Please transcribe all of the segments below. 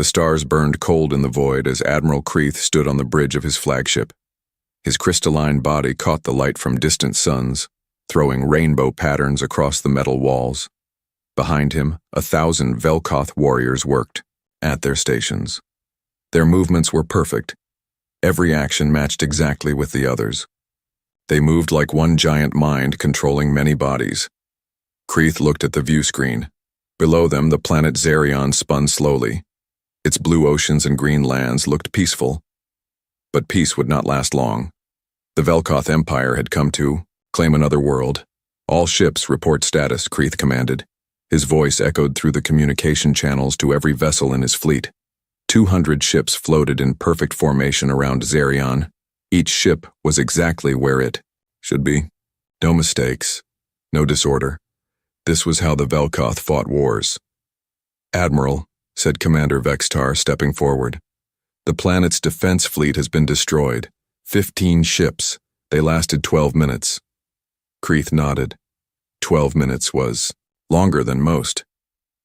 The stars burned cold in the void as Admiral Kreeth stood on the bridge of his flagship. His crystalline body caught the light from distant suns, throwing rainbow patterns across the metal walls. Behind him, 1,000 Velkoth warriors worked, at their stations. Their movements were perfect. Every action matched exactly with the others. They moved like one giant mind controlling many bodies. Kreeth looked at the view screen. Below them, the planet Xerion spun slowly. Its blue oceans and green lands looked peaceful. But peace would not last long. The Velkoth Empire had come to claim another world. All ships report status, Kreeth commanded. His voice echoed through the communication channels to every vessel in his fleet. 200 ships floated in perfect formation around Xerion. Each ship was exactly where it should be. No mistakes, no disorder. This was how the Velkoth fought wars. "Admiral," said Commander Vextar, stepping forward. "The planet's defense fleet has been destroyed. 15 ships. They lasted 12 minutes. Kreeth nodded. 12 minutes was longer than most.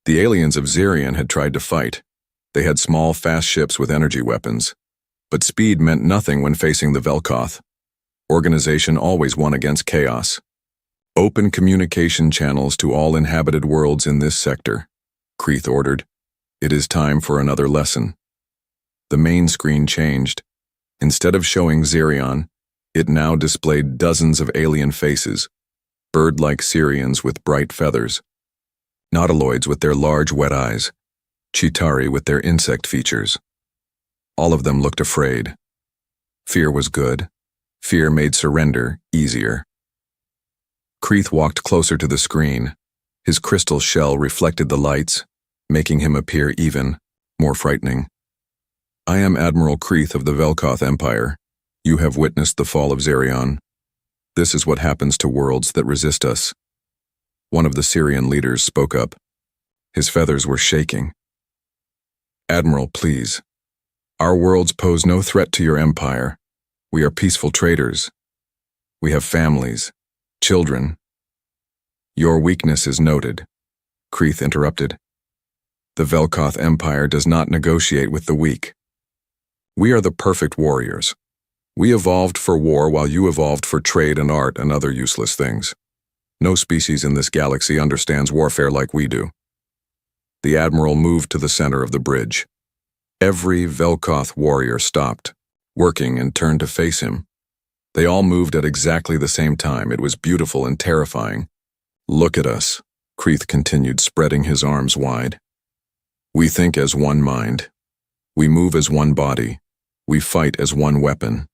The aliens of Xerion had tried to fight. They had small, fast ships with energy weapons. But speed meant nothing when facing the Velkoth. Organization always won against chaos. "Open communication channels to all inhabited worlds in this sector," Kreeth ordered. "It is time for another lesson." The main screen changed. Instead of showing Xerion, it now displayed dozens of alien faces, bird-like Syrians with bright feathers, nautiloids with their large wet eyes, Chitauri with their insect features. All of them looked afraid. Fear was good. Fear made surrender easier. Kreeth walked closer to the screen. His crystal shell reflected the lights, making him appear even more frightening. "I am Admiral Kreeth of the Velkoth Empire. You have witnessed the fall of Xerion. This is what happens to worlds that resist us." One of the Syrian leaders spoke up. His feathers were shaking. "Admiral, please. Our worlds pose no threat to your empire. We are peaceful traders. We have families, children." "Your weakness is noted," Kreeth interrupted. "The Velkoth Empire does not negotiate with the weak. We are the perfect warriors. We evolved for war while you evolved for trade and art and other useless things. No species in this galaxy understands warfare like we do." The Admiral moved to the center of the bridge. Every Velkoth warrior stopped, working, and turned to face him. They all moved at exactly the same time. It was beautiful and terrifying. "Look at us," Kreeth continued, spreading his arms wide. "We think as one mind. We move as one body. We fight as one weapon.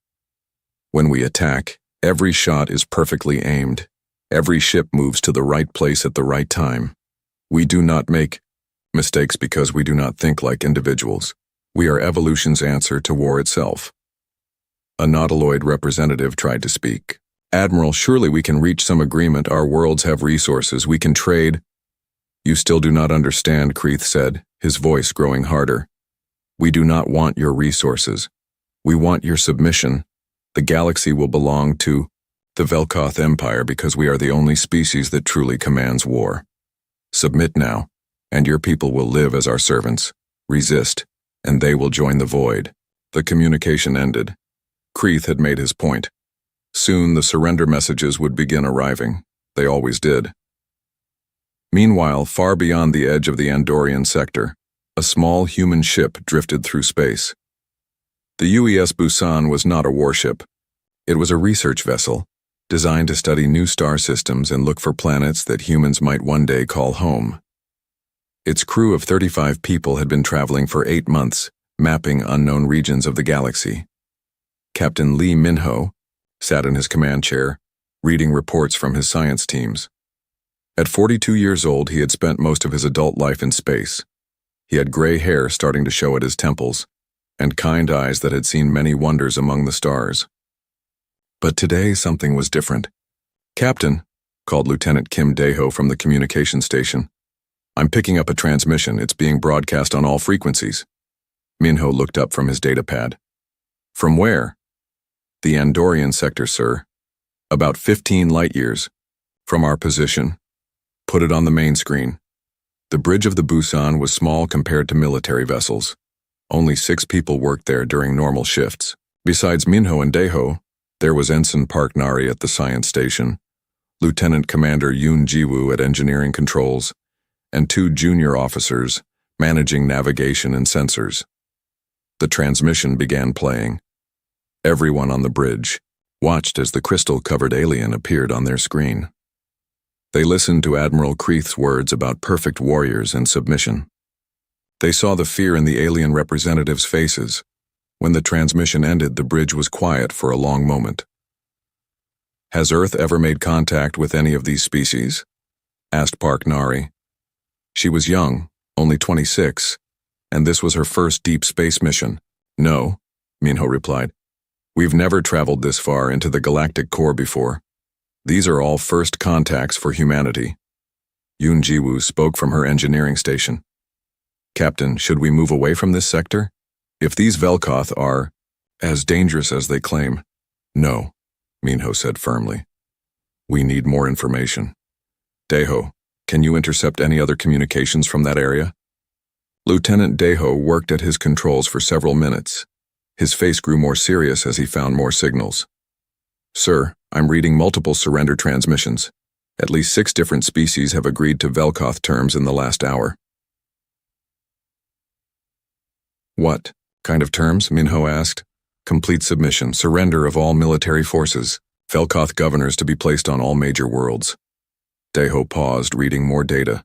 When we attack, every shot is perfectly aimed. Every ship moves to the right place at the right time. We do not make mistakes because we do not think like individuals. We are evolution's answer to war itself." A nautiloid representative tried to speak. "Admiral, surely we can reach some agreement. Our worlds have resources. We can trade." "You still do not understand," Kreeth said, his voice growing harder. "We do not want your resources. We want your submission. The galaxy will belong to the Velkoth Empire because we are the only species that truly commands war. Submit now, and your people will live as our servants. Resist, and they will join the void." The communication ended. Kreeth had made his point. Soon the surrender messages would begin arriving. They always did. Meanwhile, far beyond the edge of the Andorian sector, a small human ship drifted through space. The UES Busan was not a warship. It was a research vessel, designed to study new star systems and look for planets that humans might one day call home. Its crew of 35 people had been traveling for 8 months, mapping unknown regions of the galaxy. Captain Lee Minho sat in his command chair, reading reports from his science teams. At 42 years old, he had spent most of his adult life in space. He had gray hair starting to show at his temples, and kind eyes that had seen many wonders among the stars. But today something was different. "Captain," called Lieutenant Kim Daeho from the communication station. "I'm picking up a transmission. It's being broadcast on all frequencies." Minho looked up from his datapad. "From where?" "The Andorian sector, sir. About 15 light years. From our position." "Put it on the main screen." The bridge of the Busan was small compared to military vessels. Only 6 people worked there during normal shifts. Besides Minho and Daeho, there was Ensign Park Nari at the science station, Lieutenant Commander Yoon Jiwoo at engineering controls, and 2 junior officers managing navigation and sensors. The transmission began playing. Everyone on the bridge watched as the crystal-covered alien appeared on their screen. They listened to Admiral Kreeth's words about perfect warriors and submission. They saw the fear in the alien representatives' faces. When the transmission ended, the bridge was quiet for a long moment. "Has Earth ever made contact with any of these species?" asked Park Nari. She was young, only 26, and this was her first deep space mission. "No," Minho replied. "We've never traveled this far into the galactic core before. These are all first contacts for humanity." Yoon Jiwoo spoke from her engineering station. "Captain, should we move away from this sector? If these Velkoth are as dangerous as they claim." "No," Minho said firmly. "We need more information. Daeho, can you intercept any other communications from that area?" Lieutenant Daeho worked at his controls for several minutes. His face grew more serious as he found more signals. "Sir, I'm reading multiple surrender transmissions. At least 6 different species have agreed to Velkoth terms in the last hour." "What kind of terms?" Minho asked. "Complete submission, surrender of all military forces, Velkoth governors to be placed on all major worlds." Daeho paused, reading more data.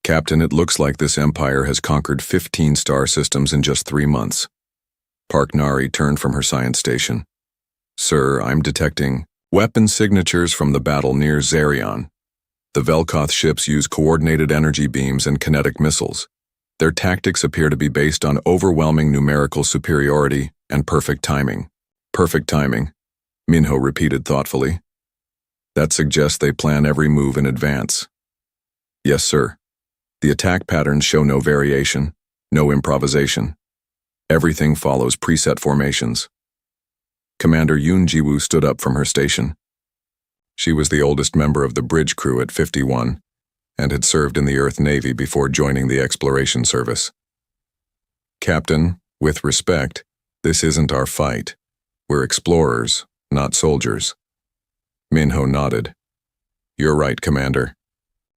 "Captain, it looks like this empire has conquered 15 star systems in just 3 months." Park Nari turned from her science station. "Sir, I'm detecting weapon signatures from the battle near Zarion. The Velkoth ships use coordinated energy beams and kinetic missiles. Their tactics appear to be based on overwhelming numerical superiority and perfect timing." "Perfect timing," Minho repeated thoughtfully. "That suggests they plan every move in advance." "Yes, sir. The attack patterns show no variation, no improvisation. Everything follows preset formations." Commander Yoon Jiwoo stood up from her station. She was the oldest member of the bridge crew at 51 and had served in the Earth Navy before joining the Exploration Service. "Captain, with respect, this isn't our fight. We're explorers, not soldiers." Minho nodded. "You're right, Commander.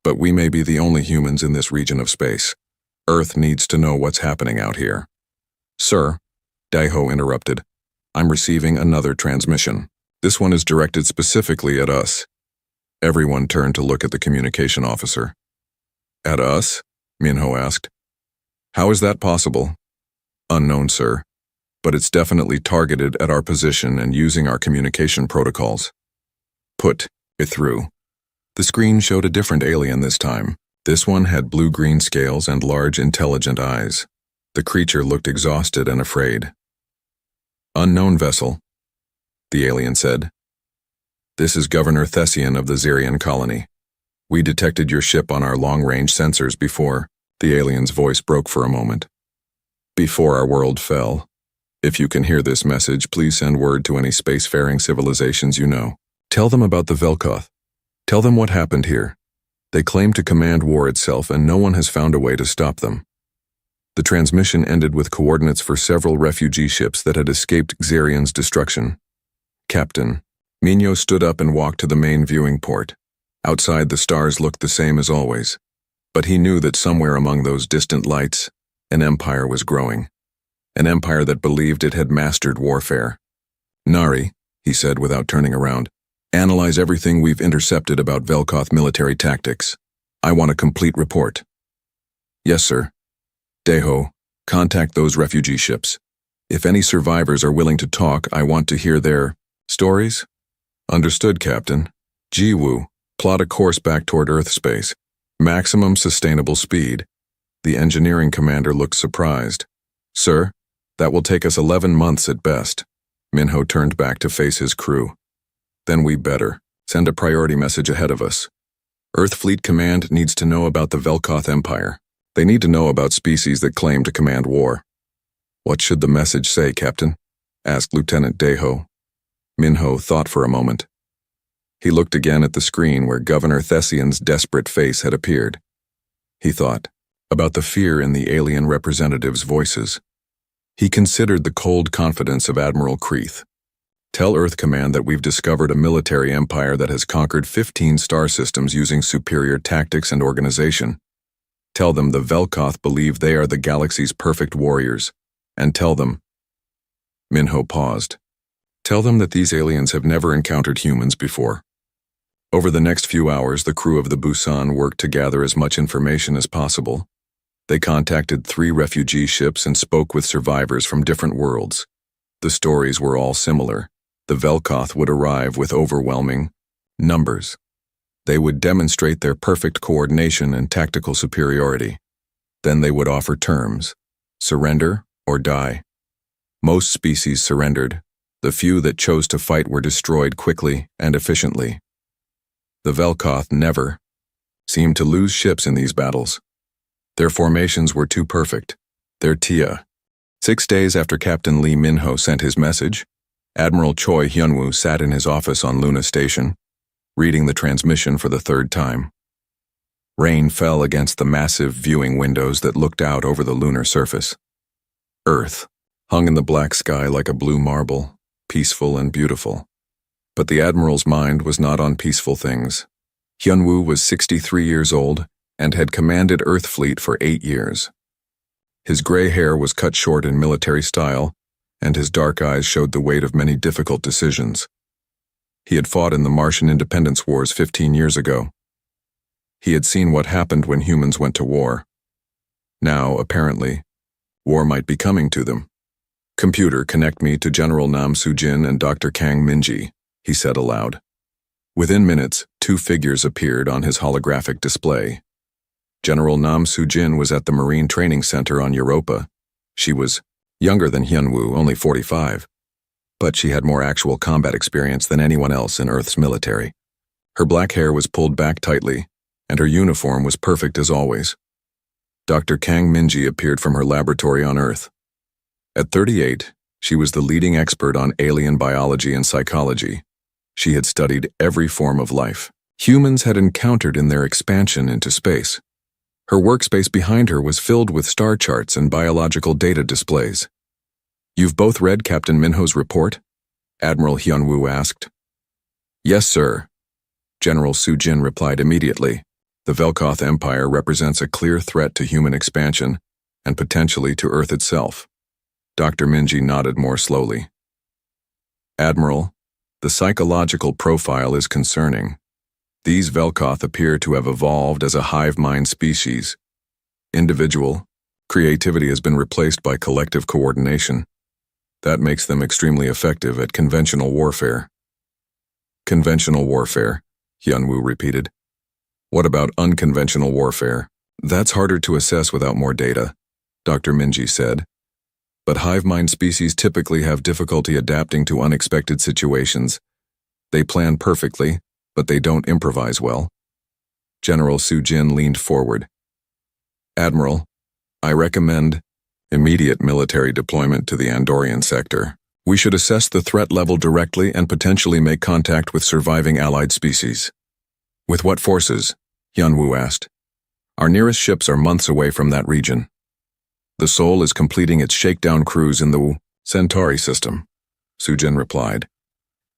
But we may be the only humans in this region of space. Earth needs to know what's happening out here." "Sir," Daeho interrupted, "I'm receiving another transmission. This one is directed specifically at us." Everyone turned to look at the communication officer. "At us?" Minho asked. "How is that possible?" "Unknown, sir. But it's definitely targeted at our position and using our communication protocols." "Put it through." The screen showed a different alien this time. This one had blue-green scales and large, intelligent eyes. The creature looked exhausted and afraid. "Unknown vessel," the alien said. "This is Governor Thessian of the Zerian colony. We detected your ship on our long-range sensors before." The alien's voice broke for a moment. "Before our world fell. If you can hear this message, please send word to any spacefaring civilizations you know. Tell them about the Velkoth. Tell them what happened here. They claim to command war itself, and no one has found a way to stop them." The transmission ended with coordinates for several refugee ships that had escaped Xerion's destruction. "Captain." Minho stood up and walked to the main viewing port. Outside, the stars looked the same as always. But he knew that somewhere among those distant lights, an empire was growing. An empire that believed it had mastered warfare. "Nari," he said without turning around, "analyze everything we've intercepted about Velkoth military tactics. I want a complete report." "Yes, sir." "Daeho, contact those refugee ships. If any survivors are willing to talk, I want to hear their stories." "Understood, Captain." "Jiwoo, plot a course back toward Earth space. Maximum sustainable speed." The engineering commander looked surprised. "Sir, that will take us 11 months at best." Minho turned back to face his crew. "Then we better send a priority message ahead of us. Earth Fleet Command needs to know about the Velkoth Empire. They need to know about species that claim to command war." "What should the message say, Captain?" asked Lieutenant Daeho. Minho thought for a moment. He looked again at the screen where Governor Thessian's desperate face had appeared. He thought about the fear in the alien representatives' voices. He considered the cold confidence of Admiral Kreith. Tell Earth Command that we've discovered a military empire that has conquered 15 star systems using superior tactics and organization. Tell them the Velkoth believe they are the galaxy's perfect warriors. And tell them— Minho paused. Tell them that these aliens have never encountered humans before. Over the next few hours, the crew of the Busan worked to gather as much information as possible. They contacted 3 refugee ships and spoke with survivors from different worlds. The stories were all similar. The Velkoth would arrive with overwhelming numbers. They would demonstrate their perfect coordination and tactical superiority. Then they would offer terms: surrender or die. Most species surrendered. The few that chose to fight were destroyed quickly and efficiently. The Velkoth never seemed to lose ships in these battles. Their formations were too perfect. Their Tia. 6 days after Captain Lee Minho sent his message, Admiral Choi Hyunwoo sat in his office on Luna Station, reading the transmission for the 3rd time. Rain fell against the massive viewing windows that looked out over the lunar surface. Earth hung in the black sky like a blue marble, peaceful and beautiful. But the Admiral's mind was not on peaceful things. Hyunwoo was 63 years old and had commanded Earth Fleet for 8 years. His gray hair was cut short in military style, and his dark eyes showed the weight of many difficult decisions. He had fought in the Martian independence wars 15 years ago. He had seen what happened when humans went to war. Now, apparently, war might be coming to them. Computer, connect me to General Nam Soo-jin and Dr. Kang Min-ji, he said aloud. Within minutes, 2 figures appeared on his holographic display. General Nam Soo-jin was at the Marine Training Center on Europa. She was younger than Hyunwoo, only 45, but she had more actual combat experience than anyone else in Earth's military. Her black hair was pulled back tightly, and her uniform was perfect as always. Dr. Kang Min-ji appeared from her laboratory on Earth. At 38, she was the leading expert on alien biology and psychology. She had studied every form of life humans had encountered in their expansion into space. Her workspace behind her was filled with star charts and biological data displays. "You've both read Captain Minho's report?" Admiral Hyunwoo asked. "Yes, sir," General Soo-jin replied immediately. The Velkoth Empire represents a clear threat to human expansion and potentially to Earth itself. Dr. Min-ji nodded more slowly. "Admiral, the psychological profile is concerning. These Velkoth appear to have evolved as a hive mind species. Individual creativity has been replaced by collective coordination. That makes them extremely effective at conventional warfare." "Conventional warfare," Hyunwoo repeated. "What about unconventional warfare?" "That's harder to assess without more data," Dr. Min-ji said. "But hive mind species typically have difficulty adapting to unexpected situations. They plan perfectly, but they don't improvise well." General Soo-jin leaned forward. "Admiral, I recommend immediate military deployment to the Andorian sector. We should assess the threat level directly and potentially make contact with surviving allied species." "With what forces?" Hyunwoo asked. "Our nearest ships are months away from that region. The Sol is completing its shakedown cruise in the Centauri system," Soo-jin replied.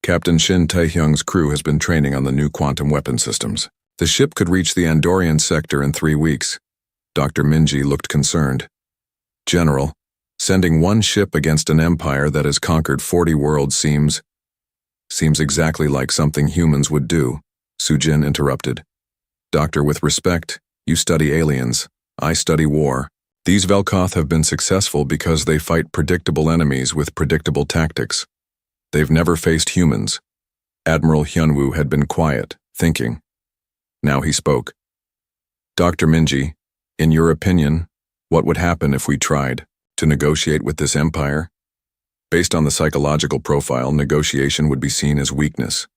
"Captain Shin Taehyung's crew has been training on the new quantum weapon systems. The ship could reach the Andorian sector in 3 weeks. Dr. Min-ji looked concerned. "General, sending one ship against an empire that has conquered 40 worlds seems exactly like something humans would do," Soo-jin interrupted. "Doctor, with respect, you study aliens. I study war. These Velkoth have been successful because they fight predictable enemies with predictable tactics. They've never faced humans." Admiral Hyunwoo had been quiet, thinking. Now he spoke. "Dr. Min-ji, in your opinion, what would happen if we tried to negotiate with this empire?" Based on the psychological profile, negotiation would be seen as weakness.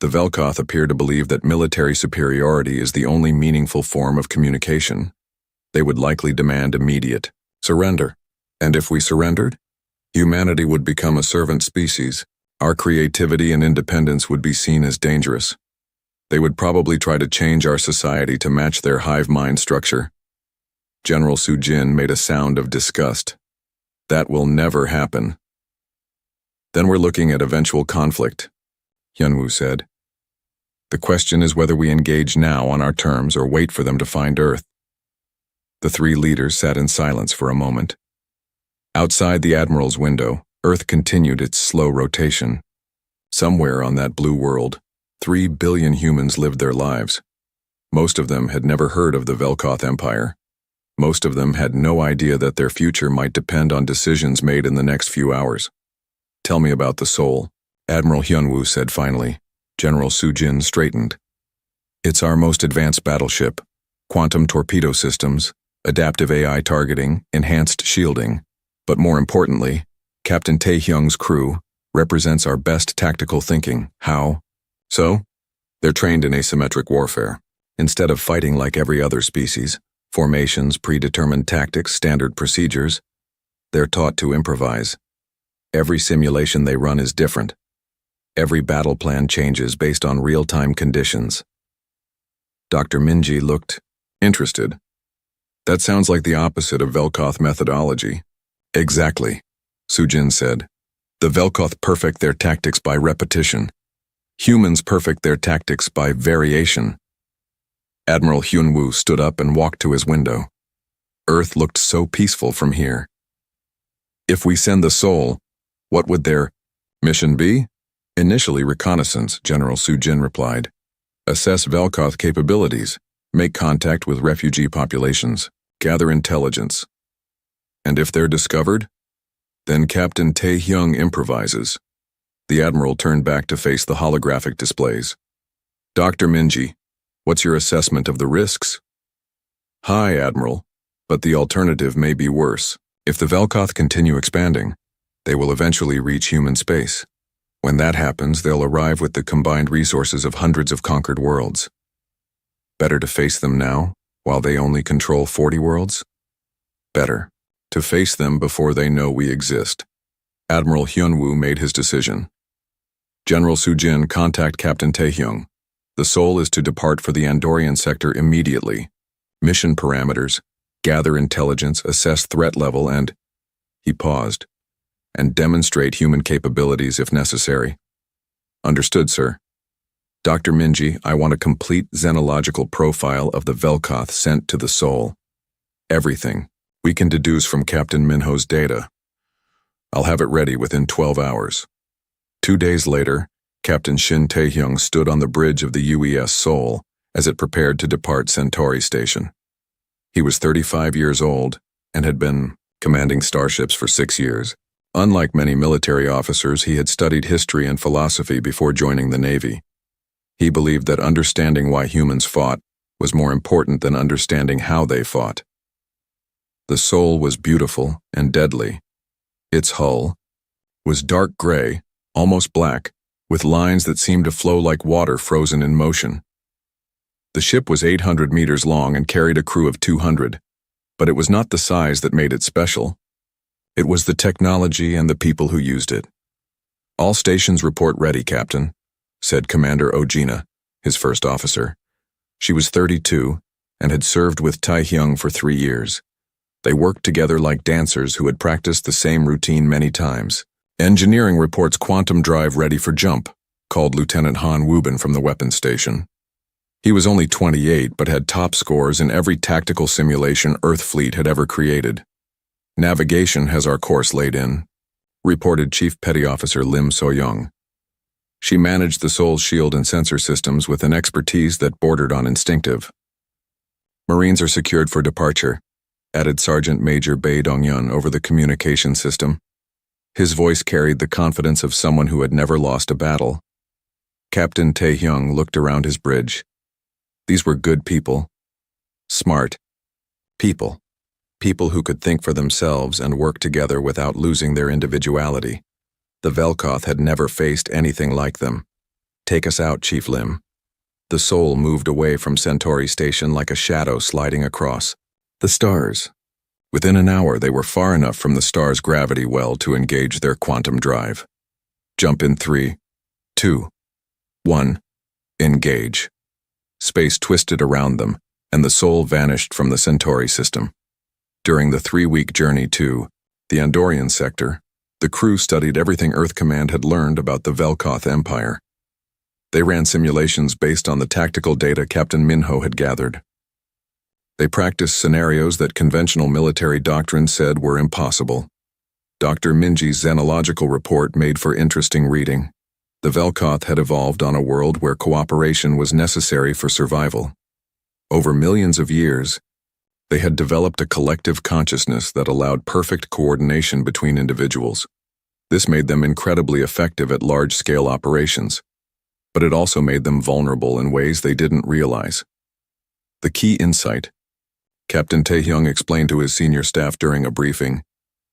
The Velkoth appear to believe that military superiority is the only meaningful form of communication. They would likely demand immediate surrender. And if we surrendered, humanity would become a servant species. Our creativity and independence would be seen as dangerous. They would probably try to change our society to match their hive mind structure. General Soo-jin made a sound of disgust. That will never happen. Then we're looking at eventual conflict, Hyunwoo said. The question is whether we engage now on our terms or wait for them to find Earth. The three leaders sat in silence for a moment. Outside the Admiral's window, Earth continued its slow rotation. Somewhere on that blue world, 3 billion humans lived their lives. Most of them had never heard of the Velkoth Empire. Most of them had no idea that their future might depend on decisions made in the next few hours. Tell me about the Soul, Admiral Hyunwoo said finally. General Soo-jin straightened. It's our most advanced battleship. Quantum torpedo systems, adaptive AI targeting, enhanced shielding. But more importantly, Captain Tae-hyung's crew represents our best tactical thinking. How? So? They're trained in asymmetric warfare. Instead of fighting like every other species, formations, predetermined tactics, standard procedures, they're taught to improvise. Every simulation they run is different. Every battle plan changes based on real-time conditions. Dr. Minji looked interested. That sounds like the opposite of Velkoth methodology. Exactly, Soo-jin said. The Velkoth perfect their tactics by repetition. Humans perfect their tactics by variation. Admiral Hyunwoo stood up and walked to his window. Earth looked so peaceful from here. If we send the Soul, what would their mission be? Initially reconnaissance, General Soo-jin replied. Assess Velkoth capabilities, make contact with refugee populations, gather intelligence. And if they're discovered? Then Captain Tae-hyung improvises. The Admiral turned back to face the holographic displays. Dr. Minji, what's your assessment of the risks? High, Admiral, but the alternative may be worse. If the Velkoth continue expanding, they will eventually reach human space. When that happens, they'll arrive with the combined resources of hundreds of conquered worlds. Better to face them now, while they only control 40 worlds? Better to face them before they know we exist. Admiral Hyunwoo made his decision. General Soo-jin, contact Captain Tae-hyung. The Soul is to depart for the Andorian sector immediately. Mission parameters, gather intelligence, assess threat level, and... He paused. And demonstrate human capabilities if necessary. Understood, sir. Dr. Minji, I want a complete xenological profile of the Velkoth sent to the Soul. Everything we can deduce from Captain Minho's data. I'll have it ready within 12 hours. 2 days later, Captain Shin Tae-hyung stood on the bridge of the UES Soul as it prepared to depart Centauri Station. He was 35 years old and had been commanding starships for 6 years. Unlike many military officers, he had studied history and philosophy before joining the Navy. He believed that understanding why humans fought was more important than understanding how they fought. The Soul was beautiful and deadly. Its hull was dark gray, almost black, with lines that seemed to flow like water frozen in motion. The ship was 800 meters long and carried a crew of 200, but it was not the size that made it special. It was the technology and the people who used it. All stations report ready, Captain, said Commander Ojina, his first officer. She was 32 and had served with Tae-hyung for 3 years. They worked together like dancers who had practiced the same routine many times. Engineering reports quantum drive ready for jump, called Lieutenant Han Wubin from the weapons station. He was only 28 but had top scores in every tactical simulation Earth fleet had ever created. Navigation has our course laid in, reported Chief Petty Officer Lim So-young. She managed the Soul's shield and sensor systems with an expertise that bordered on instinctive. Marines are secured for departure, added Sergeant Major Bae Dong-yun over the communication system. His voice carried the confidence of someone who had never lost a battle. Captain Tae-hyung looked around his bridge. These were good people. Smart people. People who could think for themselves and work together without losing their individuality. The Velkoth had never faced anything like them. Take us out, Chief Lim. The Soul moved away from Centauri Station like a shadow sliding across the stars. Within an hour, they were far enough from the star's gravity well to engage their quantum drive. Jump in 3, 2, 1, engage. Space twisted around them, and the Soul vanished from the Centauri system. During the 3-week journey to The Andorian sector, the crew studied everything Earth Command had learned about the Velkoth Empire. They ran simulations based on the tactical data Captain Minho had gathered. They practiced scenarios that conventional military doctrine said were impossible. Dr. Minji's xenological report made for interesting reading. The Velkoth had evolved on a world where cooperation was necessary for survival. Over millions of years, they had developed a collective consciousness that allowed perfect coordination between individuals. This made them incredibly effective at large-scale operations, but it also made them vulnerable in ways they didn't realize. The key insight, Captain Taehyung explained to his senior staff during a briefing,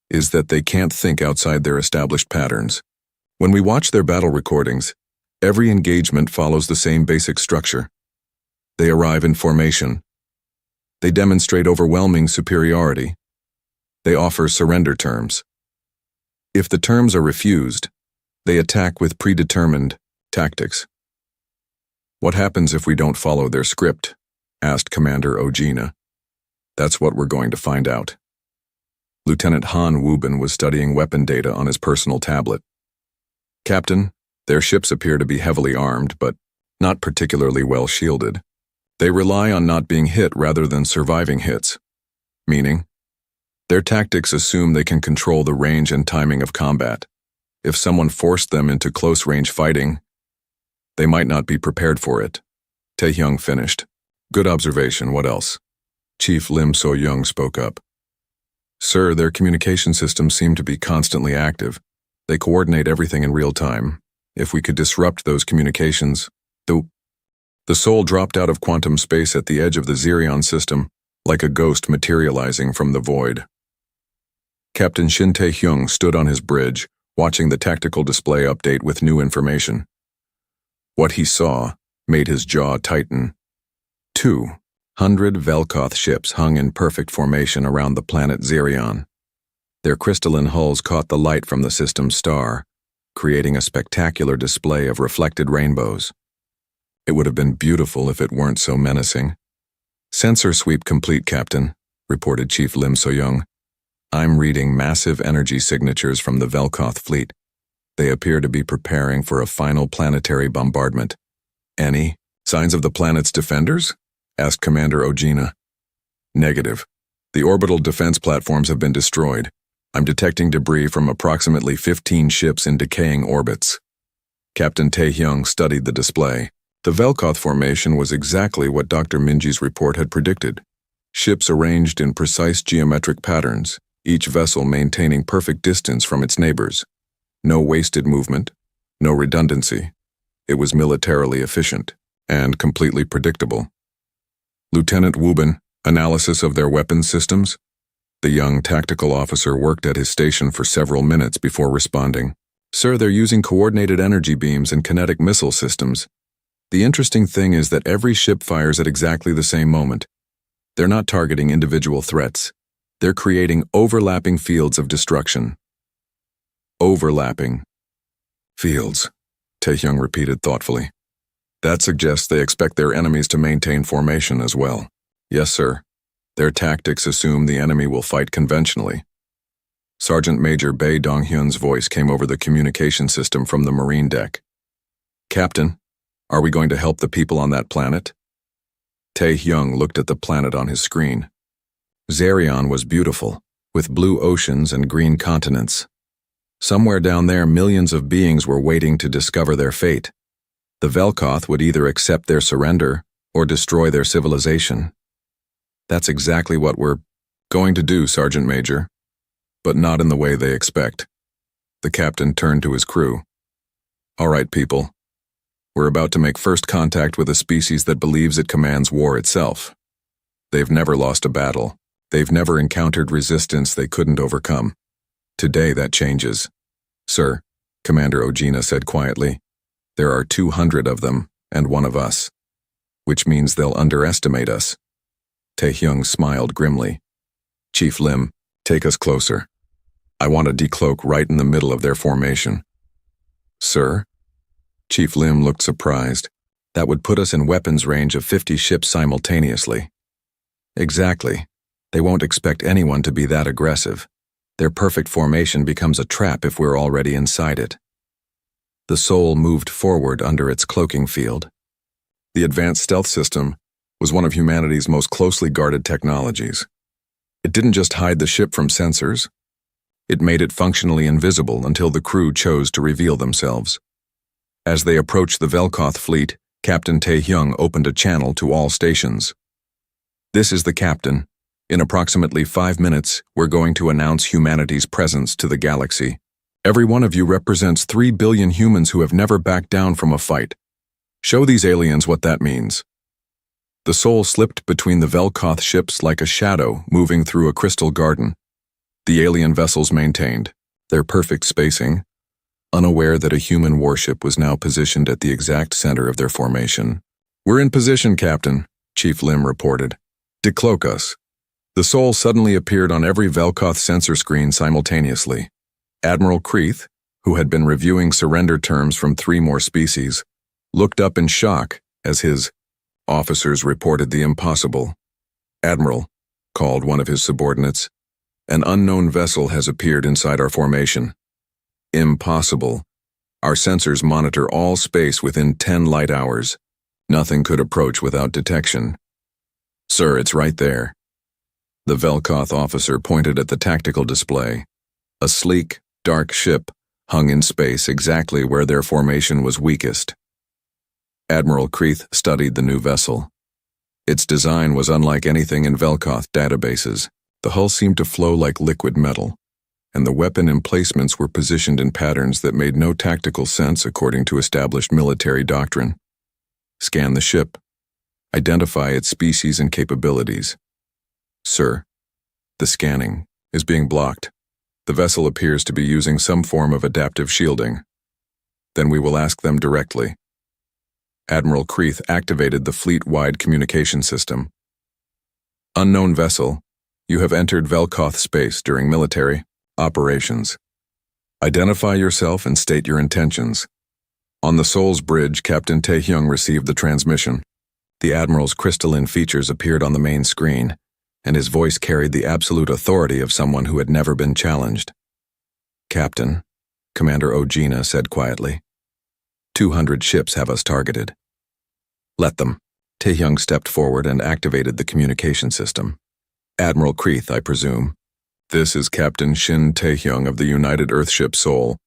is that they can't think outside their established patterns. When we watch their battle recordings, every engagement follows the same basic structure. They arrive in formation. They demonstrate overwhelming superiority. They offer surrender terms. If the terms are refused, they attack with predetermined tactics. What happens if we don't follow their script? Asked Commander Ojina. That's what we're going to find out. Lieutenant Han Wubin was studying weapon data on his personal tablet. Captain, their ships appear to be heavily armed, but not particularly well shielded. They rely on not being hit rather than surviving hits. Meaning, their tactics assume they can control the range and timing of combat. If someone forced them into close-range fighting, they might not be prepared for it. Taehyung finished. Good observation, what else? Chief Lim So-young spoke up. Sir, their communication systems seem to be constantly active. They coordinate everything in real time. If we could disrupt those communications, the soul dropped out of quantum space at the edge of the Xerion system, like a ghost materializing from the void. Captain Shin Taehyung stood on his bridge, watching the tactical display update with new information. What he saw made his jaw tighten. 200 Velkoth ships hung in perfect formation around the planet Xerion. Their crystalline hulls caught the light from the system's star, creating a spectacular display of reflected rainbows. It would have been beautiful if it weren't so menacing. Sensor sweep complete, Captain, reported Chief Lim So-young. I'm reading massive energy signatures from the Velkoth fleet. They appear to be preparing for a final planetary bombardment. Any signs of the planet's defenders? Asked Commander Ojina. Negative. The orbital defense platforms have been destroyed. I'm detecting debris from approximately 15 ships in decaying orbits. Captain Taehyung studied the display. The Velkoth formation was exactly what Dr. Minji's report had predicted. Ships arranged in precise geometric patterns, each vessel maintaining perfect distance from its neighbors. No wasted movement, no redundancy. It was militarily efficient and completely predictable. Lieutenant Wubin, analysis of their weapons systems? The young tactical officer worked at his station for several minutes before responding. Sir, they're using coordinated energy beams and kinetic missile systems. The interesting thing is that every ship fires at exactly the same moment. They're not targeting individual threats. They're creating overlapping fields of destruction. Overlapping fields, Taehyung repeated thoughtfully. That suggests they expect their enemies to maintain formation as well. Yes, sir. Their tactics assume the enemy will fight conventionally. Sergeant Major Bae Donghyun's voice came over the communication system from the marine deck. Captain, are we going to help the people on that planet? Taehyung looked at the planet on his screen. Xerion was beautiful, with blue oceans and green continents. Somewhere down there, millions of beings were waiting to discover their fate. The Velkoth would either accept their surrender or destroy their civilization. That's exactly what we're going to do, Sergeant Major, but not in the way they expect. The captain turned to his crew. All right, people. We're about to make first contact with a species that believes it commands war itself. They've never lost a battle. They've never encountered resistance they couldn't overcome. Today that changes. Sir, Commander Ojina said quietly, there are 200 of them and one of us, which means they'll underestimate us. Taehyung smiled grimly. Chief Lim, take us closer. I want to decloak right in the middle of their formation. Sir? Chief Lim looked surprised. That would put us in weapons range of 50 ships simultaneously. Exactly. They won't expect anyone to be that aggressive. Their perfect formation becomes a trap if we're already inside it. The Soul moved forward under its cloaking field. The advanced stealth system was one of humanity's most closely guarded technologies. It didn't just hide the ship from sensors. It made it functionally invisible until the crew chose to reveal themselves. As they approached the Velkoth fleet, Captain Tae-hyung opened a channel to all stations. "This is the captain. In approximately 5 minutes, we're going to announce humanity's presence to the galaxy. Every one of you represents 3 billion humans who have never backed down from a fight. Show these aliens what that means." The Soul slipped between the Velkoth ships like a shadow moving through a crystal garden. The alien vessels maintained their perfect spacing, unaware that a human warship was now positioned at the exact center of their formation. "We're in position, Captain," Chief Lim reported. "Decloak us." The Soul suddenly appeared on every Velkoth sensor screen simultaneously. Admiral Kreeth, who had been reviewing surrender terms from 3 more species, looked up in shock as his officers reported the impossible. "Admiral," called one of his subordinates, "an unknown vessel has appeared inside our formation." "Impossible. Our sensors monitor all space within 10 light hours. Nothing could approach without detection." "Sir, it's right there." The Velkoth officer pointed at the tactical display. A sleek, dark ship hung in space exactly where their formation was weakest. Admiral Kreeth studied the new vessel. Its design was unlike anything in Velkoth databases. The hull seemed to flow like liquid metal, and the weapon emplacements were positioned in patterns that made no tactical sense according to established military doctrine. "Scan the ship. Identify its species and capabilities." "Sir, the scanning is being blocked. The vessel appears to be using some form of adaptive shielding." "Then we will ask them directly." Admiral Kreeth activated the fleet-wide communication system. "Unknown vessel, you have entered Velkoth space during military operations. Identify yourself and state your intentions." On the Soul's bridge, Captain Tae-hyung received the transmission. The Admiral's crystalline features appeared on the main screen, and his voice carried the absolute authority of someone who had never been challenged. "Captain," Commander Ojina said quietly, 200 ships have us targeted." "Let them." Tae-hyung stepped forward and activated the communication system. "Admiral Kreeth, I presume. This is Captain Shin Tae-hyung of the United Earthship Soul.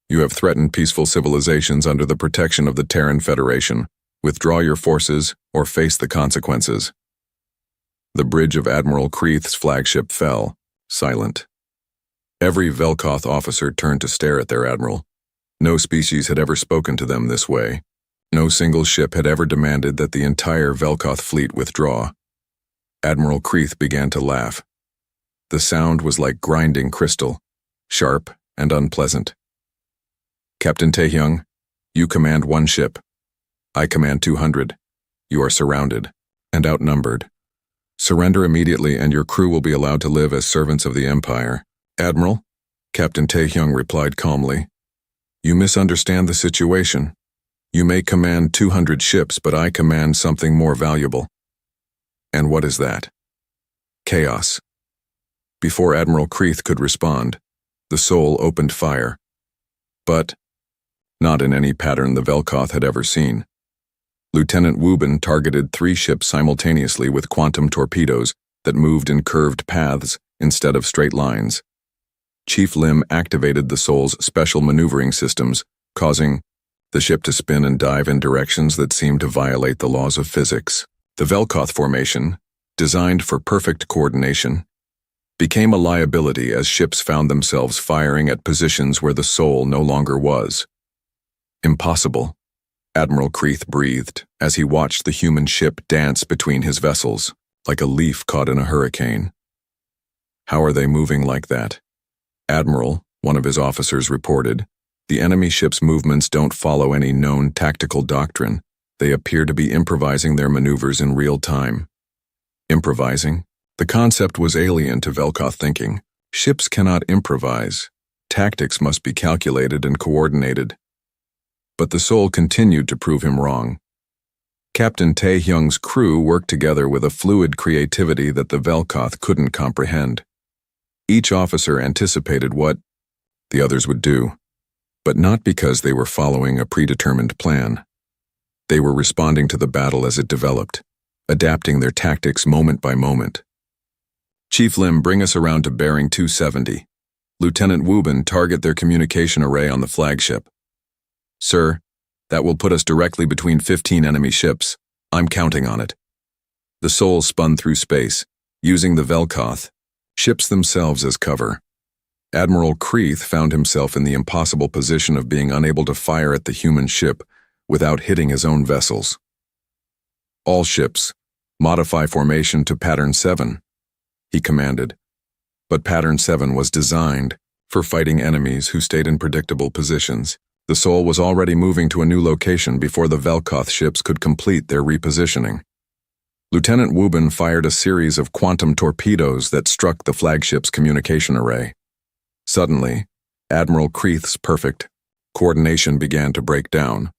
You have threatened peaceful civilizations under the protection of the Terran Federation. Withdraw your forces or face the consequences." The bridge of Admiral Kreeth's flagship fell, silent. Every Velkoth officer turned to stare at their admiral. No species had ever spoken to them this way. No single ship had ever demanded that the entire Velkoth fleet withdraw. Admiral Kreeth began to laugh. The sound was like grinding crystal, sharp and unpleasant. "Captain Tae-hyung, you command 1 ship. I command 200. You are surrounded and outnumbered. Surrender immediately and your crew will be allowed to live as servants of the Empire." "Admiral," Captain Tae-hyung replied calmly, "you misunderstand the situation. You may command 200 ships, but I command something more valuable." "And what is that?" "Chaos." Before Admiral Kreeth could respond, the Soul opened fire. But not in any pattern the Velkoth had ever seen. Lieutenant Wubin targeted 3 ships simultaneously with quantum torpedoes that moved in curved paths instead of straight lines. Chief Lim activated the Soul's special maneuvering systems, causing the ship to spin and dive in directions that seemed to violate the laws of physics. The Velkoth formation, designed for perfect coordination, became a liability as ships found themselves firing at positions where the Soul no longer was. "Impossible," Admiral Kreeth breathed as he watched the human ship dance between his vessels, like a leaf caught in a hurricane. "How are they moving like that?" "Admiral," one of his officers reported, "the enemy ship's movements don't follow any known tactical doctrine. They appear to be improvising their maneuvers in real time." Improvising? The concept was alien to Velkoth thinking. Ships cannot improvise. Tactics must be calculated and coordinated. But the Soul continued to prove him wrong. Captain Tae-hyung's crew worked together with a fluid creativity that the Velkoth couldn't comprehend. Each officer anticipated what the others would do, but not because they were following a predetermined plan. They were responding to the battle as it developed, adapting their tactics moment by moment. Chief Lim, bring us around to bearing 270. Lieutenant Wubin, target their communication array on the flagship. Sir, that will put us directly between 15 enemy ships. I'm counting on it. The Soul spun through space, using the Velkoth, ships themselves as cover. Admiral Kreeth found himself in the impossible position of being unable to fire at the human ship without hitting his own vessels. All ships, modify formation to Pattern 7, he commanded. But Pattern 7 was designed for fighting enemies who stayed in predictable positions. The Soul was already moving to a new location before the Velkoth ships could complete their repositioning. Lieutenant Wubin fired a series of quantum torpedoes that struck the flagship's communication array. Suddenly, Admiral Kreeth's perfect coordination began to break down.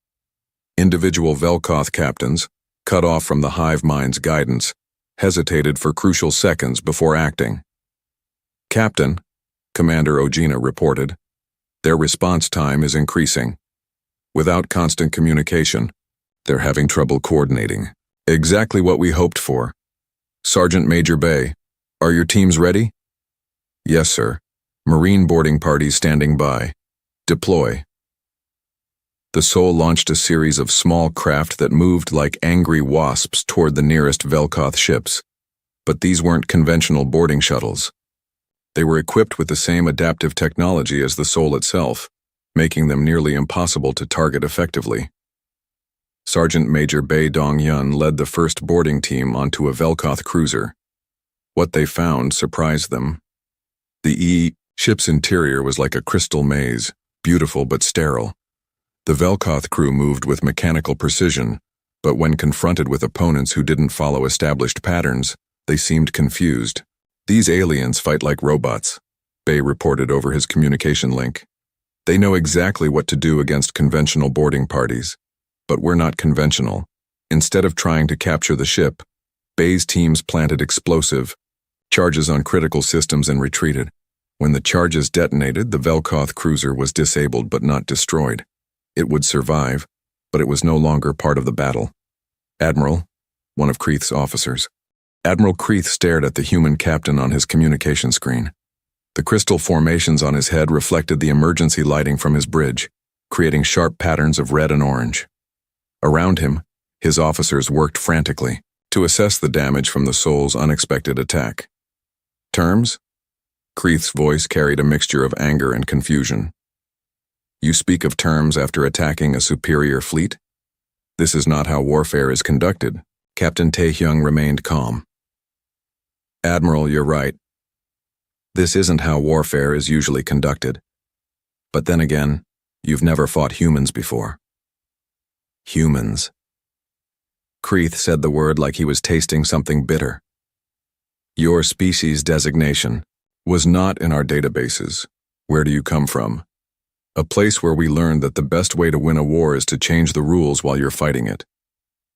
Individual Velkoth captains, cut off from the hive mind's guidance, hesitated for crucial seconds before acting. Captain, Commander Ojina reported, their response time is increasing. Without constant communication, they're having trouble coordinating. Exactly what we hoped for. Sergeant Major Bay, are your teams ready? Yes, sir. Marine boarding parties standing by. Deploy. The Soul launched a series of small craft that moved like angry wasps toward the nearest Velkoth ships. But these weren't conventional boarding shuttles. They were equipped with the same adaptive technology as the Soul itself, making them nearly impossible to target effectively. Sergeant Major Bei Dong-yun led the first boarding team onto a Velkoth cruiser. What they found surprised them. The ship's interior was like a crystal maze, beautiful but sterile. The Velkoth crew moved with mechanical precision, but when confronted with opponents who didn't follow established patterns, they seemed confused. These aliens fight like robots, Bay reported over his communication link. They know exactly what to do against conventional boarding parties. But we're not conventional. Instead of trying to capture the ship, Bay's teams planted explosive charges on critical systems and retreated. When the charges detonated, the Velkoth cruiser was disabled but not destroyed. It would survive, but it was no longer part of the battle. Admiral, one of Kreeth's officers. Admiral Kreeth stared at the human captain on his communication screen. The crystal formations on his head reflected the emergency lighting from his bridge, creating sharp patterns of red and orange. Around him, his officers worked frantically to assess the damage from the Soul's unexpected attack. Terms? Kreeth's voice carried a mixture of anger and confusion. You speak of terms after attacking a superior fleet? This is not how warfare is conducted. Captain Taehyung remained calm. Admiral, you're right. This isn't how warfare is usually conducted. But then again, you've never fought humans before. Humans. Kreeth said the word like he was tasting something bitter. Your species designation was not in our databases. Where do you come from? A place where we learned that the best way to win a war is to change the rules while you're fighting it.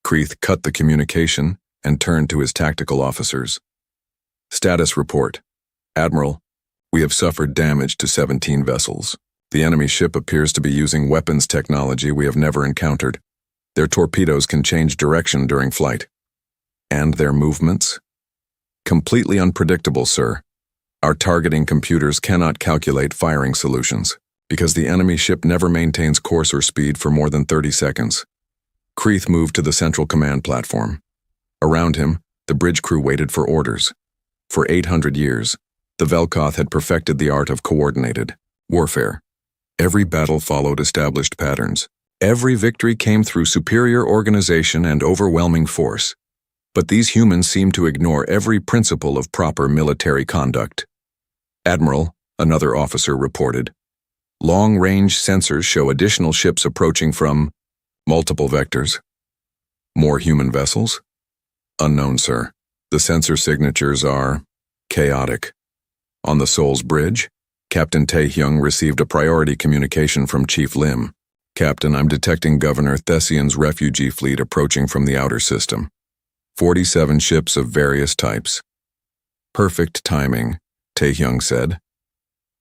Kreeth cut the communication and turned to his tactical officers. Status report. Admiral, we have suffered damage to 17 vessels. The enemy ship appears to be using weapons technology we have never encountered. Their torpedoes can change direction during flight. And their movements? Completely unpredictable, sir. Our targeting computers cannot calculate firing solutions, because the enemy ship never maintains course or speed for more than 30 seconds. Kreeth moved to the central command platform. Around him, the bridge crew waited for orders. For 800 years, the Velkoth had perfected the art of coordinated warfare. Every battle followed established patterns. Every victory came through superior organization and overwhelming force. But these humans seemed to ignore every principle of proper military conduct. Admiral, another officer reported, long-range sensors show additional ships approaching from multiple vectors. More human vessels? Unknown, sir. The sensor signatures are chaotic. On the Soul's bridge, Captain Taehyung received a priority communication from Chief Lim. Captain, I'm detecting Governor Thessian's refugee fleet approaching from the outer system. 47 ships of various types. Perfect timing. Taehyung said.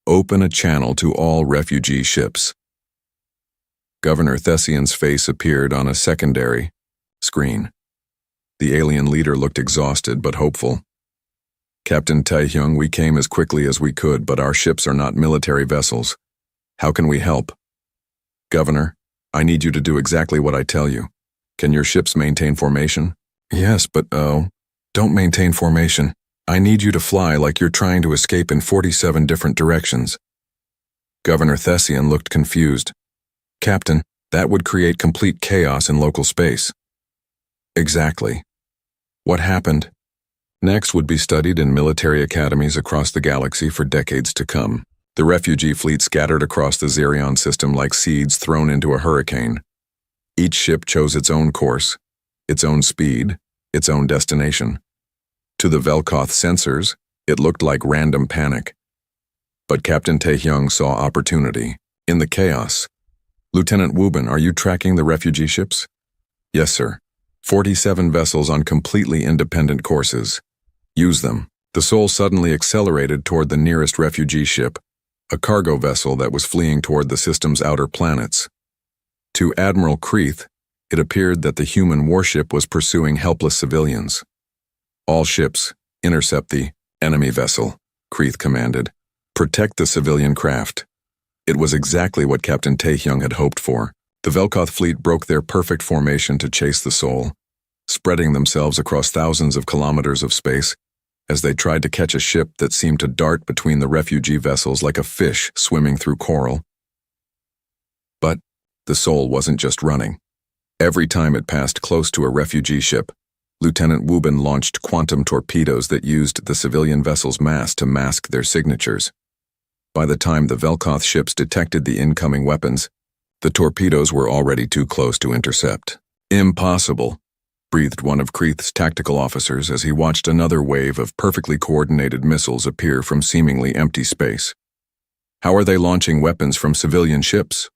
Open a channel to all refugee ships. Governor Thessian's face appeared on a secondary screen. The alien leader looked exhausted but hopeful. Captain Taehyung, we came as quickly as we could, but our ships are not military vessels. How can we help? Governor, I need you to do exactly what I tell you. Can your ships maintain formation? Yes, but don't maintain formation. I need you to fly like you're trying to escape in 47 different directions. Governor Thessian looked confused. Captain, that would create complete chaos in local space. Exactly. What happened? Next would be studied in military academies across the galaxy for decades to come. The refugee fleet scattered across the Xerion system like seeds thrown into a hurricane. Each ship chose its own course, its own speed, its own destination. To the Velkoth sensors, it looked like random panic. But Captain Taehyung saw opportunity in the chaos. Lieutenant Wubin, are you tracking the refugee ships? Yes, sir. 47 vessels on completely independent courses. Use them. The Soul suddenly accelerated toward the nearest refugee ship, a cargo vessel that was fleeing toward the system's outer planets. To Admiral Kreith, it appeared that the human warship was pursuing helpless civilians. All ships, intercept the enemy vessel, Kreith commanded. Protect the civilian craft. It was exactly what Captain Taehyung had hoped for. The Velkoth fleet broke their perfect formation to chase the Soul, spreading themselves across thousands of kilometers of space as they tried to catch a ship that seemed to dart between the refugee vessels like a fish swimming through coral. But the Soul wasn't just running. Every time it passed close to a refugee ship, Lieutenant Wubin launched quantum torpedoes that used the civilian vessel's mass to mask their signatures. By the time the Velkoth ships detected the incoming weapons, the torpedoes were already too close to intercept. Impossible, breathed one of Kreith's tactical officers as he watched another wave of perfectly coordinated missiles appear from seemingly empty space. How are they launching weapons from civilian ships?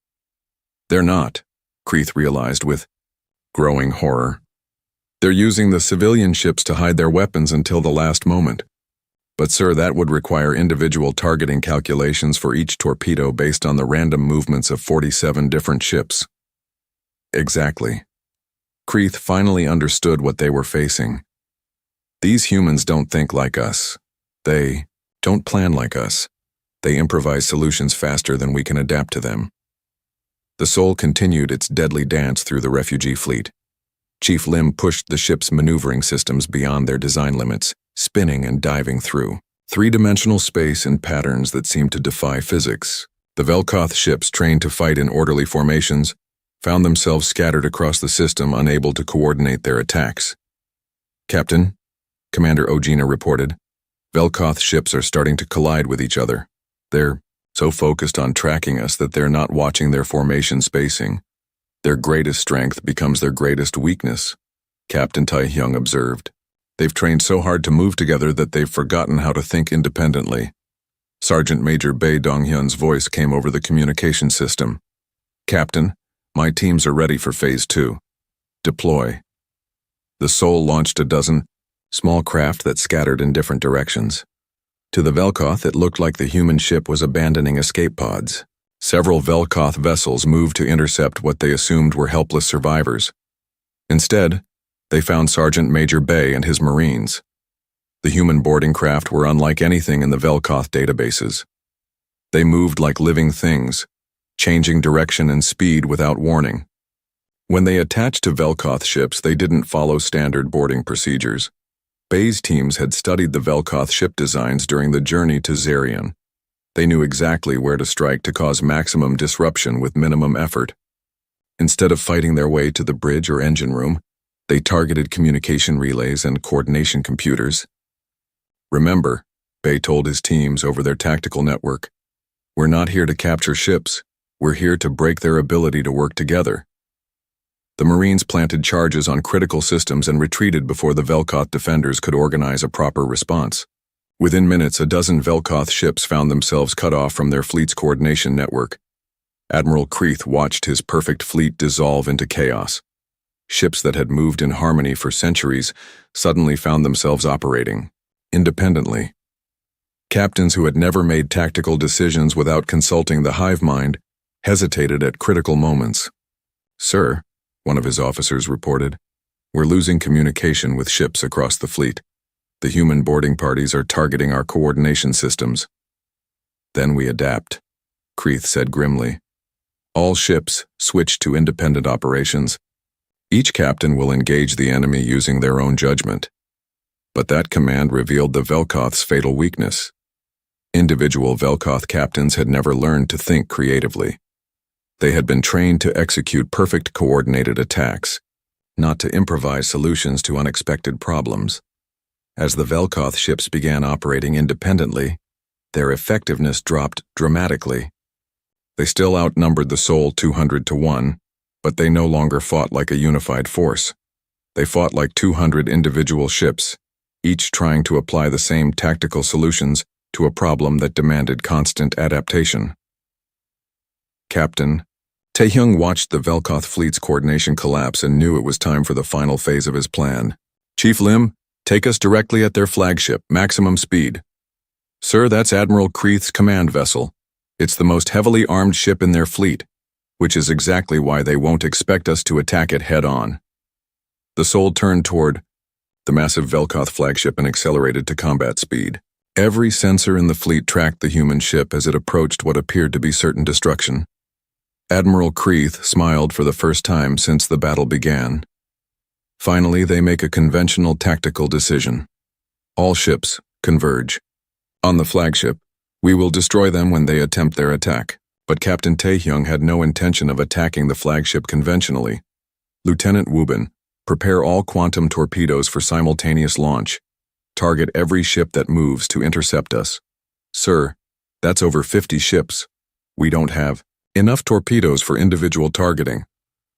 They're not, Kreith realized with growing horror. They're using the civilian ships to hide their weapons until the last moment. But sir, that would require individual targeting calculations for each torpedo based on the random movements of 47 different ships. Exactly. Kreith finally understood what they were facing. These humans don't think like us. They don't plan like us. They improvise solutions faster than we can adapt to them. The Soul continued its deadly dance through the refugee fleet. Chief Lim pushed the ship's maneuvering systems beyond their design limits, spinning and diving through three-dimensional space in patterns that seemed to defy physics. The Velkoth ships, trained to fight in orderly formations, found themselves scattered across the system, unable to coordinate their attacks. Captain, Commander Ojina reported, Velkoth ships are starting to collide with each other. They're so focused on tracking us that they're not watching their formation spacing. Their greatest strength becomes their greatest weakness, Captain Taehyung observed. They've trained so hard to move together that they've forgotten how to think independently. Sergeant Major Bae Donghyun's voice came over the communication system. Captain, my teams are ready for Phase 2. Deploy. The Soul launched a dozen small craft that scattered in different directions. To the Velkoth, it looked like the human ship was abandoning escape pods. Several Velkoth vessels moved to intercept what they assumed were helpless survivors. Instead, they found Sergeant Major Bae and his Marines. The human boarding craft were unlike anything in the Velkoth databases. They moved like living things, changing direction and speed without warning. When they attached to Velkoth ships, they didn't follow standard boarding procedures. Bae's teams had studied the Velkoth ship designs during the journey to Xerion. They knew exactly where to strike to cause maximum disruption with minimum effort. Instead of fighting their way to the bridge or engine room, they targeted communication relays and coordination computers. Remember, Bae told his teams over their tactical network, we're not here to capture ships, we're here to break their ability to work together. The Marines planted charges on critical systems and retreated before the Velkoth defenders could organize a proper response. Within minutes, a dozen Velkoth ships found themselves cut off from their fleet's coordination network. Admiral Kreith watched his perfect fleet dissolve into chaos. Ships that had moved in harmony for centuries suddenly found themselves operating independently. Captains who had never made tactical decisions without consulting the hive mind hesitated at critical moments. "Sir," one of his officers reported, "we're losing communication with ships across the fleet. The human boarding parties are targeting our coordination systems." "Then we adapt," Kreith said grimly. "All ships switch to independent operations. Each captain will engage the enemy using their own judgment." But that command revealed the Velkoth's fatal weakness. Individual Velkoth captains had never learned to think creatively. They had been trained to execute perfect coordinated attacks, not to improvise solutions to unexpected problems. As the Velkoth ships began operating independently, their effectiveness dropped dramatically. They still outnumbered the Sol 200 to 1, but they no longer fought like a unified force. They fought like 200 individual ships, each trying to apply the same tactical solutions to a problem that demanded constant adaptation. Captain Taehyung watched the Velkoth fleet's coordination collapse and knew it was time for the final phase of his plan. "Chief Lim, take us directly at their flagship, maximum speed." "Sir, that's Admiral Kreith's command vessel. It's the most heavily armed ship in their fleet, which is exactly why they won't expect us to attack it head-on." The Sol turned toward the massive Velkoth flagship and accelerated to combat speed. Every sensor in the fleet tracked the human ship as it approached what appeared to be certain destruction. Admiral Kreith smiled for the first time since the battle began. Finally, they make a conventional tactical decision. All ships converge. On the flagship, we will destroy them when they attempt their attack. But Captain Taehyung had no intention of attacking the flagship conventionally. "Lieutenant Wubin, prepare all quantum torpedoes for simultaneous launch. Target every ship that moves to intercept us." "Sir, that's over 50 ships. We don't have enough torpedoes for individual targeting."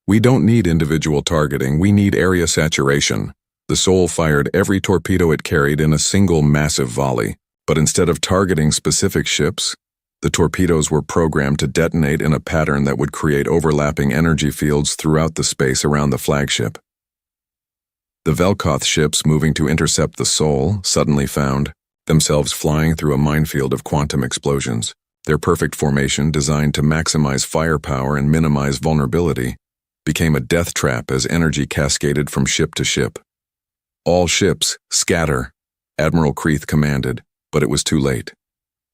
"We don't need individual targeting, we need area saturation." The Sol fired every torpedo it carried in a single massive volley, but instead of targeting specific ships, the torpedoes were programmed to detonate in a pattern that would create overlapping energy fields throughout the space around the flagship. The Velkoth ships moving to intercept the Sol suddenly found themselves flying through a minefield of quantum explosions. Their perfect formation, designed to maximize firepower and minimize vulnerability, became a death trap as energy cascaded from ship to ship. "All ships, scatter," Admiral Kreith commanded, but it was too late.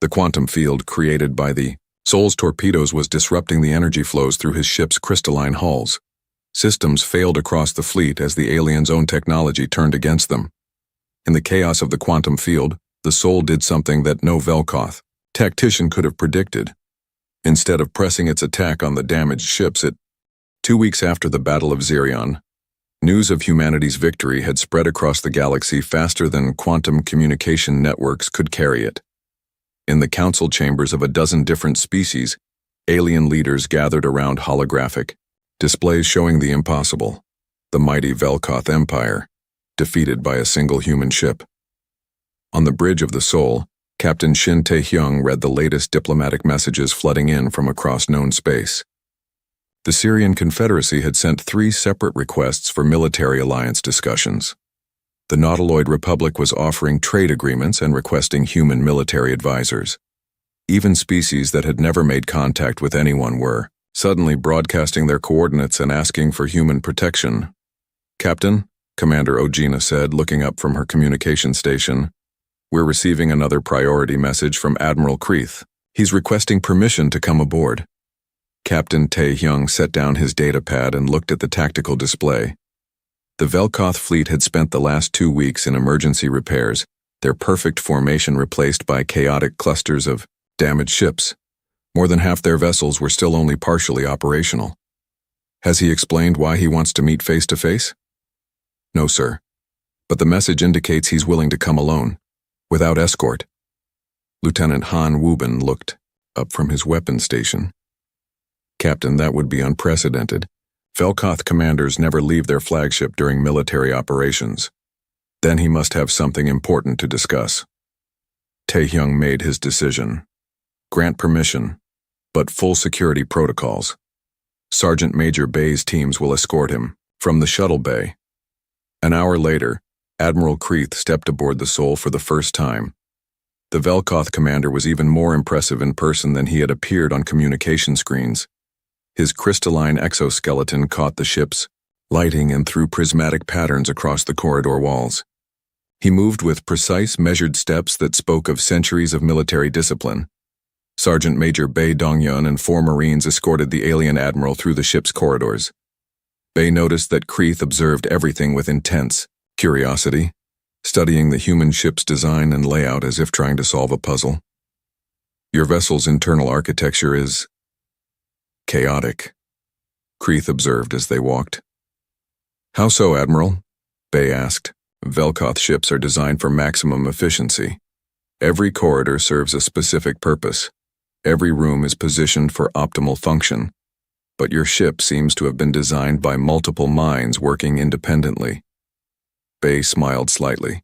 The quantum field created by the Sol's torpedoes was disrupting the energy flows through his ship's crystalline hulls. Systems failed across the fleet as the aliens' own technology turned against them. In the chaos of the quantum field, the Sol did something that no Velkoth tactician could have predicted. Instead of pressing its attack on the damaged ships, 2 weeks after the Battle of Zirion, news of humanity's victory had spread across the galaxy faster than quantum communication networks could carry it. In the council chambers of a dozen different species, alien leaders gathered around holographic displays showing the impossible: the mighty Velkoth Empire, defeated by a single human ship. On the bridge of the Sol, Captain Shin Taehyung read the latest diplomatic messages flooding in from across known space. The Syrian Confederacy had sent 3 separate requests for military alliance discussions. The Nautiloid Republic was offering trade agreements and requesting human military advisors. Even species that had never made contact with anyone were suddenly broadcasting their coordinates and asking for human protection. "Captain," Commander Ojina said, looking up from her communication station, "we're receiving another priority message from Admiral Kreith. He's requesting permission to come aboard." Captain Taehyung set down his datapad and looked at the tactical display. The Velkoth fleet had spent the last 2 weeks in emergency repairs, their perfect formation replaced by chaotic clusters of damaged ships. More than half their vessels were still only partially operational. Has he explained why he wants to meet face-to-face? No, sir. But the message indicates he's willing to come alone, without escort. Lieutenant Han Wubin looked up from his weapons station. Captain, that would be unprecedented. Velkoth commanders never leave their flagship during military operations. Then he must have something important to discuss. Taehyung made his decision. Grant permission, but full security protocols. Sergeant Major Bay's teams will escort him from the shuttle bay. An hour later, Admiral Kreith stepped aboard the Sol for the first time. The Velkoth commander was even more impressive in person than he had appeared on communication screens. His crystalline exoskeleton caught the ship's lighting and threw prismatic patterns across the corridor walls. He moved with precise, measured steps that spoke of centuries of military discipline. Sergeant Major Bei Dongyun and 4 Marines escorted the alien admiral through the ship's corridors. Bei noticed that Kreeth observed everything with intense curiosity, studying the human ship's design and layout as if trying to solve a puzzle. Your vessel's internal architecture is chaotic, Kreeth observed as they walked. How so, Admiral? Bei asked. Velkoth ships are designed for maximum efficiency. Every corridor serves a specific purpose. Every room is positioned for optimal function. But your ship seems to have been designed by multiple minds working independently. Bei smiled slightly.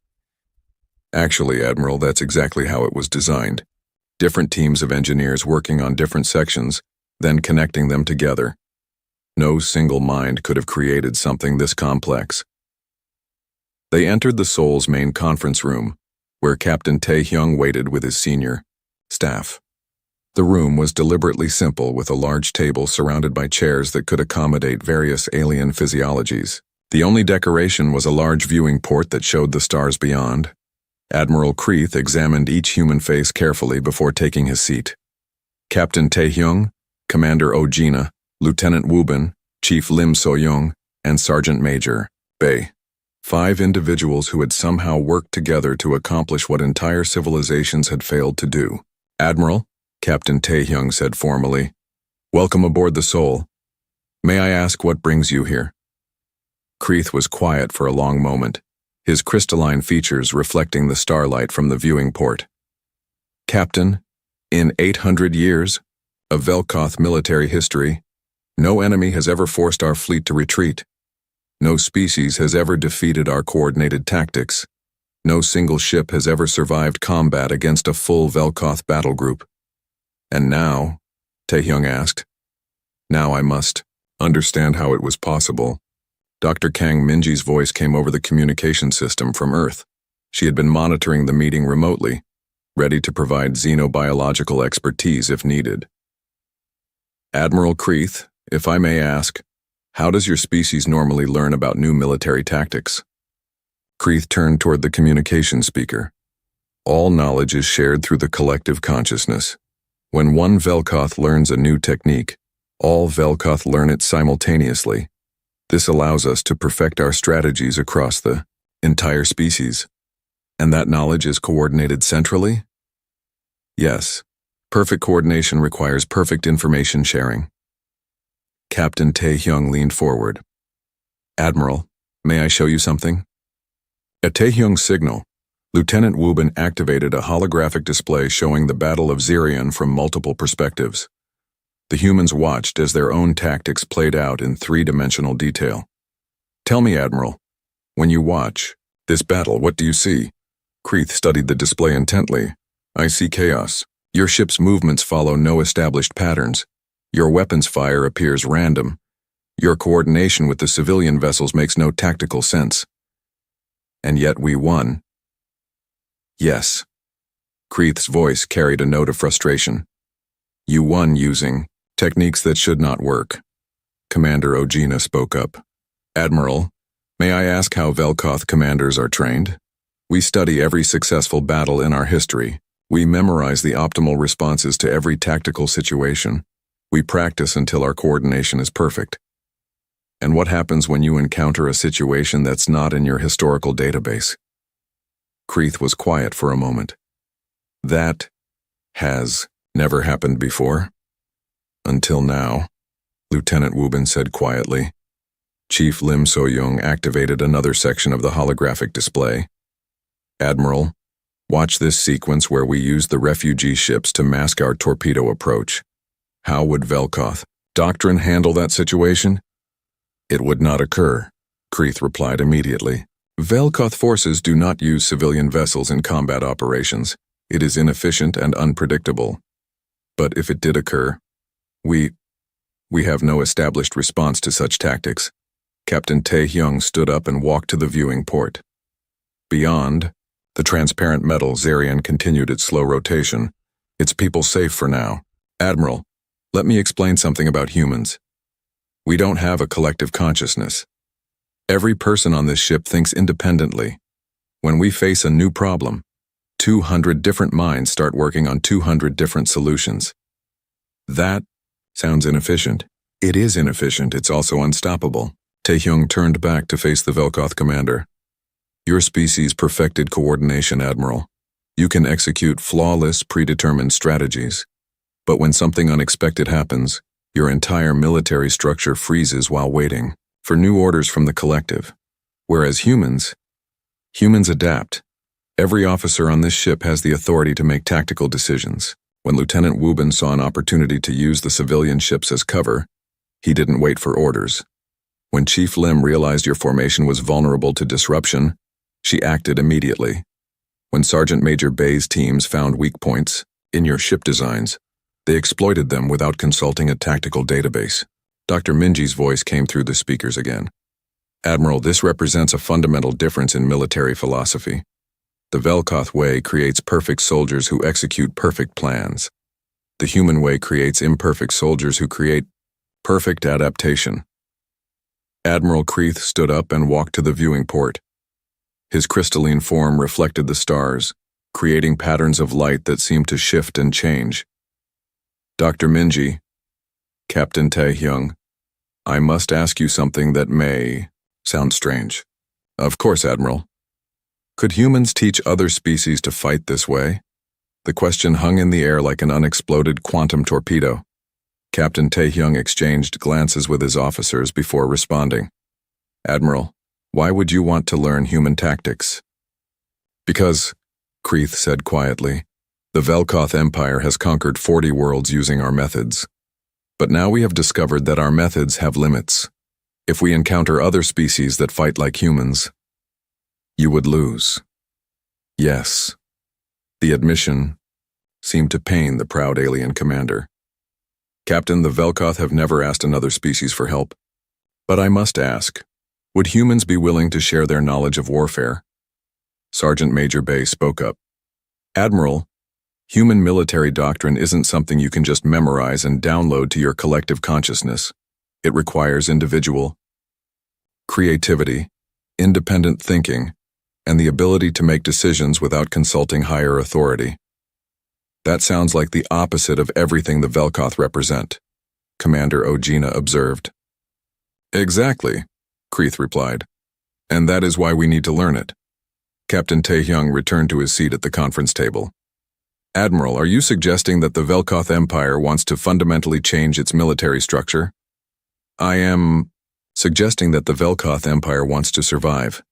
Actually, Admiral, that's exactly how it was designed. Different teams of engineers working on different sections, then connecting them together. No single mind could have created something this complex. They entered the Soul's main conference room, where Captain Taehyung waited with his senior staff. The room was deliberately simple, with a large table surrounded by chairs that could accommodate various alien physiologies. The only decoration was a large viewing port that showed the stars beyond. Admiral Kreeth examined each human face carefully before taking his seat. Captain Taehyung, Commander Ojina, Lieutenant Wubin, Chief Lim So-young, and Sergeant Major Bei. 5 individuals who had somehow worked together to accomplish what entire civilizations had failed to do. Admiral, Captain Taehyung said formally, welcome aboard the Soul. May I ask what brings you here? Kreeth was quiet for a long moment, his crystalline features reflecting the starlight from the viewing port. Captain, in 800 years of Velkoth military history, no enemy has ever forced our fleet to retreat. No species has ever defeated our coordinated tactics. No single ship has ever survived combat against a full Velkoth battle group. And now, Taehyung asked, now I must understand how it was possible. Dr. Kang Minji's voice came over the communication system from Earth. She had been monitoring the meeting remotely, ready to provide xenobiological expertise if needed. Admiral Kreeth, if I may ask, how does your species normally learn about new military tactics? Kreeth turned toward the communication speaker. All knowledge is shared through the collective consciousness. When one Velkoth learns a new technique, all Velkoth learn it simultaneously. This allows us to perfect our strategies across the entire species. And that knowledge is coordinated centrally? Yes. Perfect coordination requires perfect information sharing. Captain Taehyung leaned forward. Admiral, may I show you something? At Taehyung's signal, Lieutenant Wubin activated a holographic display showing the Battle of Xerion from multiple perspectives. The humans watched as their own tactics played out in 3-dimensional detail. Tell me, Admiral, when you watch this battle, what do you see? Kreeth studied the display intently. I see chaos. Your ship's movements follow no established patterns. Your weapons fire appears random. Your coordination with the civilian vessels makes no tactical sense. And yet we won. Yes. Kreeth's voice carried a note of frustration. You won using techniques that should not work. Commander Ojina spoke up. Admiral, may I ask how Velkoth commanders are trained? We study every successful battle in our history. We memorize the optimal responses to every tactical situation. We practice until our coordination is perfect. And what happens when you encounter a situation that's not in your historical database? Kreeth was quiet for a moment. That has never happened before. Until now, Lieutenant Wubin said quietly. Chief Lim So-young activated another section of the holographic display. Admiral, watch this sequence where we use the refugee ships to mask our torpedo approach. How would Velkoth doctrine handle that situation? It would not occur, Kreeth replied immediately. Velkoth forces do not use civilian vessels in combat operations. It is inefficient and unpredictable. But if it did occur, we have no established response to such tactics. Captain Taehyung stood up and walked to the viewing port. Beyond, The transparent metal Zarian continued its slow rotation. Its people safe for now. Admiral, let me explain something about humans. We don't have a collective consciousness. Every person on this ship thinks independently. When we face a new problem, 200 different minds start working on 200 different solutions. That sounds inefficient. It is inefficient, it's also unstoppable. Taehyung turned back to face the Velkoth commander. Your species perfected coordination, Admiral. You can execute flawless, predetermined strategies. But when something unexpected happens, your entire military structure freezes while waiting for new orders from the collective. Whereas humans adapt. Every officer on this ship has the authority to make tactical decisions. When Lieutenant Wubin saw an opportunity to use the civilian ships as cover, he didn't wait for orders. When Chief Lim realized your formation was vulnerable to disruption, she acted immediately. When Sergeant Major Bay's teams found weak points in your ship designs, they exploited them without consulting a tactical database. Dr. Minji's voice came through the speakers again. Admiral, this represents a fundamental difference in military philosophy. The Velkoth way creates perfect soldiers who execute perfect plans. The human way creates imperfect soldiers who create perfect adaptation. Admiral Kreeth stood up and walked to the viewing port. His crystalline form reflected the stars, creating patterns of light that seemed to shift and change. Dr. Minji, Captain Taehyung, I must ask you something that may sound strange. Of course, Admiral. Could humans teach other species to fight this way? The question hung in the air like an unexploded quantum torpedo. Captain Taehyung exchanged glances with his officers before responding. Admiral, why would you want to learn human tactics? Because, Kreeth said quietly, the Velkoth Empire has conquered 40 worlds using our methods. But now we have discovered that our methods have limits. If we encounter other species that fight like humans, you would lose. Yes. The admission seemed to pain the proud alien commander. Captain, the Velkoth have never asked another species for help. But I must ask, would humans be willing to share their knowledge of warfare? Sergeant Major Bay spoke up. Admiral, human military doctrine isn't something you can just memorize and download to your collective consciousness. It requires individual creativity, independent thinking, and the ability to make decisions without consulting higher authority. That sounds like the opposite of everything the Velkoth represent, Commander Ojina observed. Exactly, Kreeth replied. And that is why we need to learn it. Captain Taehyung returned to his seat at the conference table. Admiral, are you suggesting that the Velkoth Empire wants to fundamentally change its military structure? I am suggesting that the Velkoth Empire wants to survive.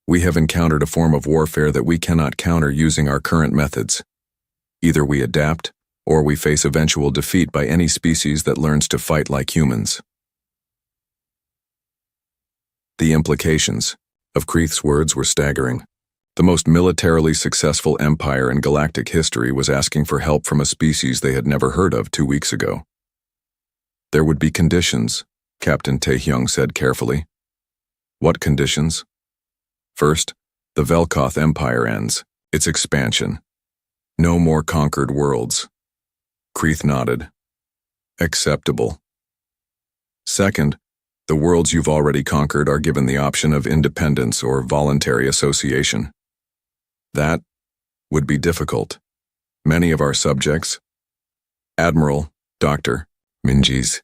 We have encountered a form of warfare that we cannot counter using our current methods. Either we adapt, or we face eventual defeat by any species that learns to fight like humans. The implications of Kreeth's words were staggering. The most militarily successful empire in galactic history was asking for help from a species they had never heard of 2 weeks ago. There would be conditions, Captain Taehyung said carefully. What conditions? First, the Velkoth Empire ends, its expansion. No more conquered worlds. Kreeth nodded. Acceptable. Second, the worlds you've already conquered are given the option of independence or voluntary association. That would be difficult. Many of our subjects, Admiral, Dr. Minji's